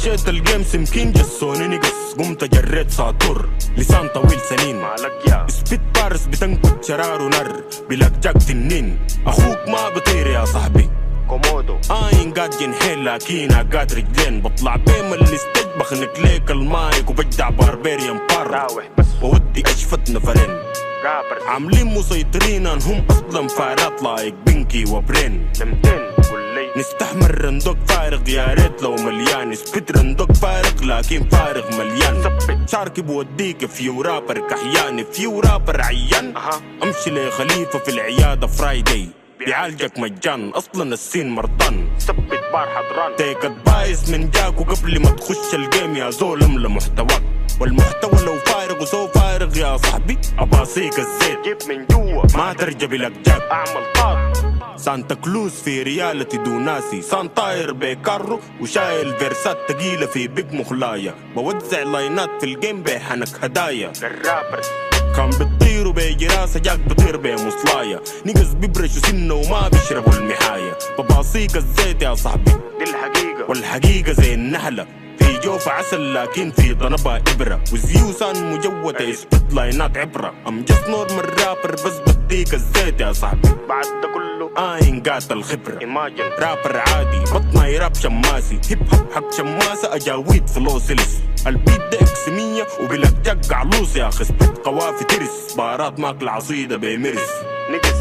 خشيت الجيم سمكين جسوني نقص، قمت جريت ساطور لسان طويل سنين مالك يا سبيت بارس بتنكت شرار ونر بلاك جاك تنين. اخوك ما بطير يا صاحبي كومودو قاد جنحيل لكن قاد رجلين، بطلع بيم الاستيج بخنق ليك المايك وبجدع باربيريان بار راوح بس وودي اشفت نفرين رابر عاملين مسيطرين هم اصلا فارات لايك بنكي وبرين. لمتين قول لي نستحمل رندوق فارغ يا ريت لو مليان، سبيت رندوق فارغ لكن فارغ مليان. ثبت شاركي بوديك فيو رابر كحياني فيو رابر عيان. امشي لخليفه في العياده فرايداي بيعالجك مجان، اصلا السين مرضان. ثبت بار حضران تيك ادفايس من جاك وقبل ما تخش الجيم يا زول املى محتواك، والمحتوى لو فارغ وسو فارغ يا صاحبي اباصيك الزيت جيب من جوا ما ترجع بلك جاك. اعمل طاق سانتا كلوز في ريالتي دوناسي، سان طاير بكارو وشايل فيرسات تقيلة في بيج مخلايا، بوزع لاينات في الجيم بحنك هدايا. للرابر كان بتطيروا بيجي راسه جاك بطير بمصلايا، نقص بيبرشوا سنه وما بيشربوا المحاية. بباصيك الزيت يا صاحبي دي الحقيقة والحقيقة زي النحلة في جوف عسل لكن في ضنبها إبرة، وزيوسان مجودة يثبت لاينات عبرة. أم جست نورمال رابر بس بديك الزيت يا صاحبي بعد ده كله قات الخبرة. ايماجن رابر عادي بطنا يراب شماسي، هيب هوب حق شماسة أجاويد فلو سلس. البيت ده اكسمية وبلك جق علوس يا أخي، سبت قوافي ترس بارات ماكل عصيدة بمرس. نجس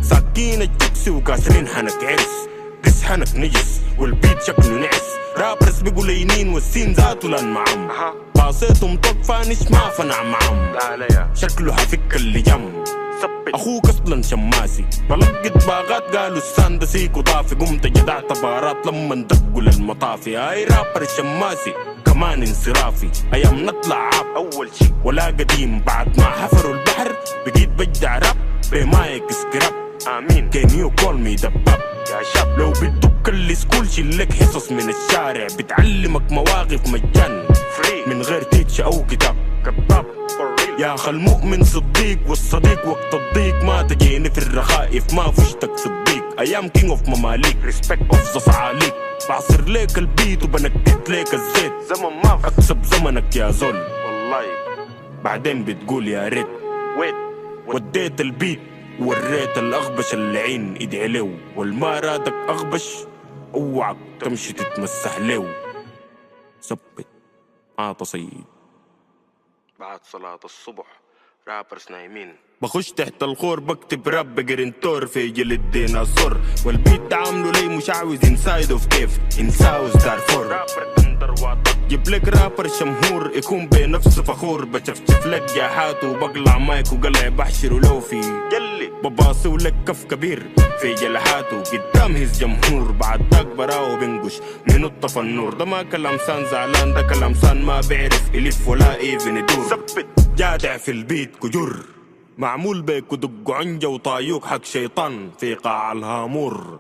ساكين الجكسي وكاسرين حنك عرس، قس حنك نجس والبيت شكله نعس. رابرس بيقول ينين والسين ذاته لان معم، باصيتهم طق فانش ما فنع معم. لا لا يا شكله حفك اللي جم ثبت اخوك اصلا شماسي، بلقت باغات قالوا الساندسيك وطافي، قمت جدعت بارات لما دقوا للمطافي. هاي رابر شماسي كمان انصرافي، ايام نطلع عاب اول شي ولا قديم بعد ما حفروا البحر بقيت بجدع راب بمايك سكراب. امين كان يو كول مي دباب يا شاب لو بتدق السكول شلك حصص من الشارع بتعلمك مواقف مجان فري من غير تيتش او كتاب. كباب فور ريل يا اخ المؤمن صديق والصديق وقت الضيق، ما تجيني في الرخائف ما فشتك صديق. ايام كينج اوف مماليك ريسبكت اوف صعاليك، بعصر ليك البيت وبنكت ليك الزيت. زمن ما اكسب زمنك يا زول والله بعدين بتقول يا ريت ويت وديت البيت وريت الاغبش اللعين ادعي له، والما رادك اغبش اوعك تمشي تتمسح له. ثبت تصيد بعد صلاة الصبح رابرز نايمين، بخش تحت الخور بكتب راب بجرينتور في جلد ديناصور، والبيت ده عامله لي مش عاوز انسايد اوف كيف انساوز دارفور. رابر تندر واطق جيب لك رابر شمهور يكون بنفسه فخور، بشفشف لك جاحات وبقلع مايك وقلع بحشر ولو في يلي بباصي ولك كف كبير في جلحاته قدام هز جمهور. بعد داك براو بنقش من الطفى النور، ده ما كلام سان زعلان ده كلام سان ما بيعرف يلف ولا ايفن يدور. ثبت جادع في البيت كجر معمول بيك ودق عنجة وطايوك حق شيطان في قاع الهامور.